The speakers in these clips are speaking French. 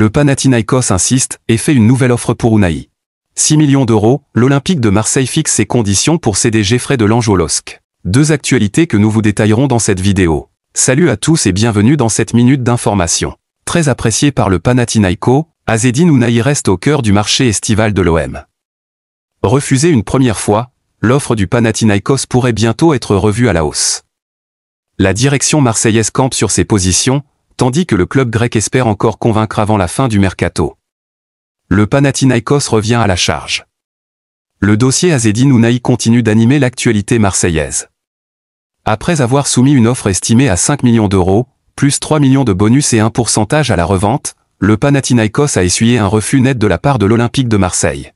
Le Panathinaikos insiste et fait une nouvelle offre pour Unai. 6 millions d'euros, l'Olympique de Marseille fixe ses conditions pour céder Jeffrey Delange au LOSC. Deux actualités que nous vous détaillerons dans cette vidéo. Salut à tous et bienvenue dans cette minute d'information. Très apprécié par le Panathinaikos, Azzedine Ounahi reste au cœur du marché estival de l'OM. Refusé une première fois, l'offre du Panathinaikos pourrait bientôt être revue à la hausse. La direction marseillaise campe sur ses positions, tandis que le club grec espère encore convaincre avant la fin du mercato. Le Panathinaikos revient à la charge. Le dossier Azzedine Ounahi continue d'animer l'actualité marseillaise. Après avoir soumis une offre estimée à 5 millions d'euros, plus 3 millions de bonus et un pourcentage à la revente, le Panathinaikos a essuyé un refus net de la part de l'Olympique de Marseille.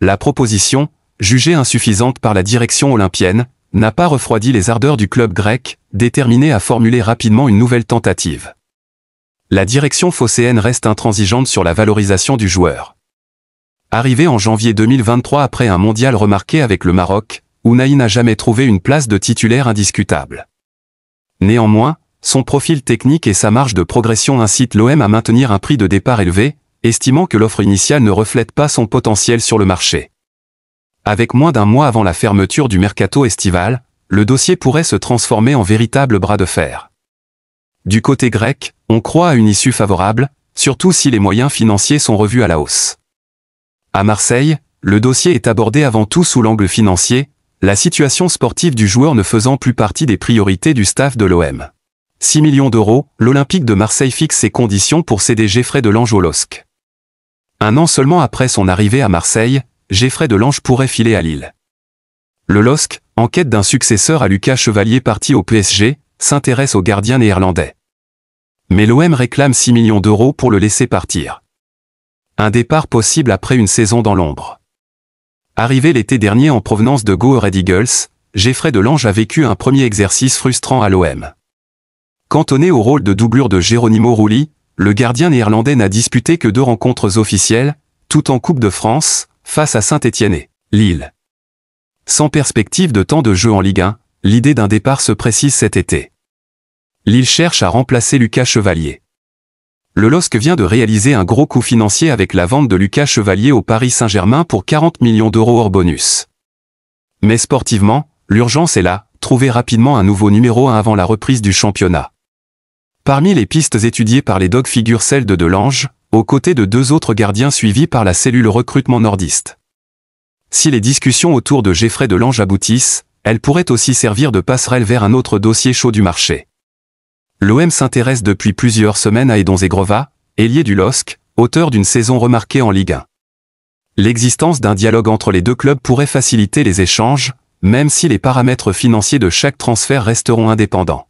La proposition, jugée insuffisante par la direction olympienne, n'a pas refroidi les ardeurs du club grec, déterminé à formuler rapidement une nouvelle tentative. La direction phocéenne reste intransigeante sur la valorisation du joueur. Arrivé en janvier 2023 après un mondial remarqué avec le Maroc, Ounahi n'a jamais trouvé une place de titulaire indiscutable. Néanmoins, son profil technique et sa marge de progression incitent l'OM à maintenir un prix de départ élevé, estimant que l'offre initiale ne reflète pas son potentiel sur le marché. Avec moins d'un mois avant la fermeture du mercato estival, le dossier pourrait se transformer en véritable bras de fer. Du côté grec, on croit à une issue favorable, surtout si les moyens financiers sont revus à la hausse. À Marseille, le dossier est abordé avant tout sous l'angle financier, la situation sportive du joueur ne faisant plus partie des priorités du staff de l'OM. 6 millions d'euros, l'Olympique de Marseille fixe ses conditions pour céder Jeffrey Delange au LOSC. Un an seulement après son arrivée à Marseille, Jeffrey Delange pourrait filer à Lille. Le LOSC, en quête d'un successeur à Lucas Chevalier parti au PSG, s'intéresse au gardien néerlandais. Mais l'OM réclame 6 millions d'euros pour le laisser partir. Un départ possible après une saison dans l'ombre. Arrivé l'été dernier en provenance de Go Ahead Eagles, Jeffrey Delange a vécu un premier exercice frustrant à l'OM. Cantonné au rôle de doublure de Geronimo Rulli, le gardien néerlandais n'a disputé que 2 rencontres officielles, tout en Coupe de France, face à Saint-Étienne et Lille. Sans perspective de temps de jeu en Ligue 1, l'idée d'un départ se précise cet été. Lille cherche à remplacer Lucas Chevalier. Le LOSC vient de réaliser un gros coup financier avec la vente de Lucas Chevalier au Paris Saint-Germain pour 40 millions d'euros hors bonus. Mais sportivement, l'urgence est là, trouver rapidement un nouveau numéro 1 avant la reprise du championnat. Parmi les pistes étudiées par les Dogs figure celle de Delange, aux côtés de 2 autres gardiens suivis par la cellule recrutement nordiste. Si les discussions autour de Jeffrey Delange aboutissent, elles pourraient aussi servir de passerelle vers un autre dossier chaud du marché. L'OM s'intéresse depuis plusieurs semaines à Edon Zegrova, ailier du LOSC, auteur d'une saison remarquée en Ligue 1. L'existence d'un dialogue entre les deux clubs pourrait faciliter les échanges, même si les paramètres financiers de chaque transfert resteront indépendants.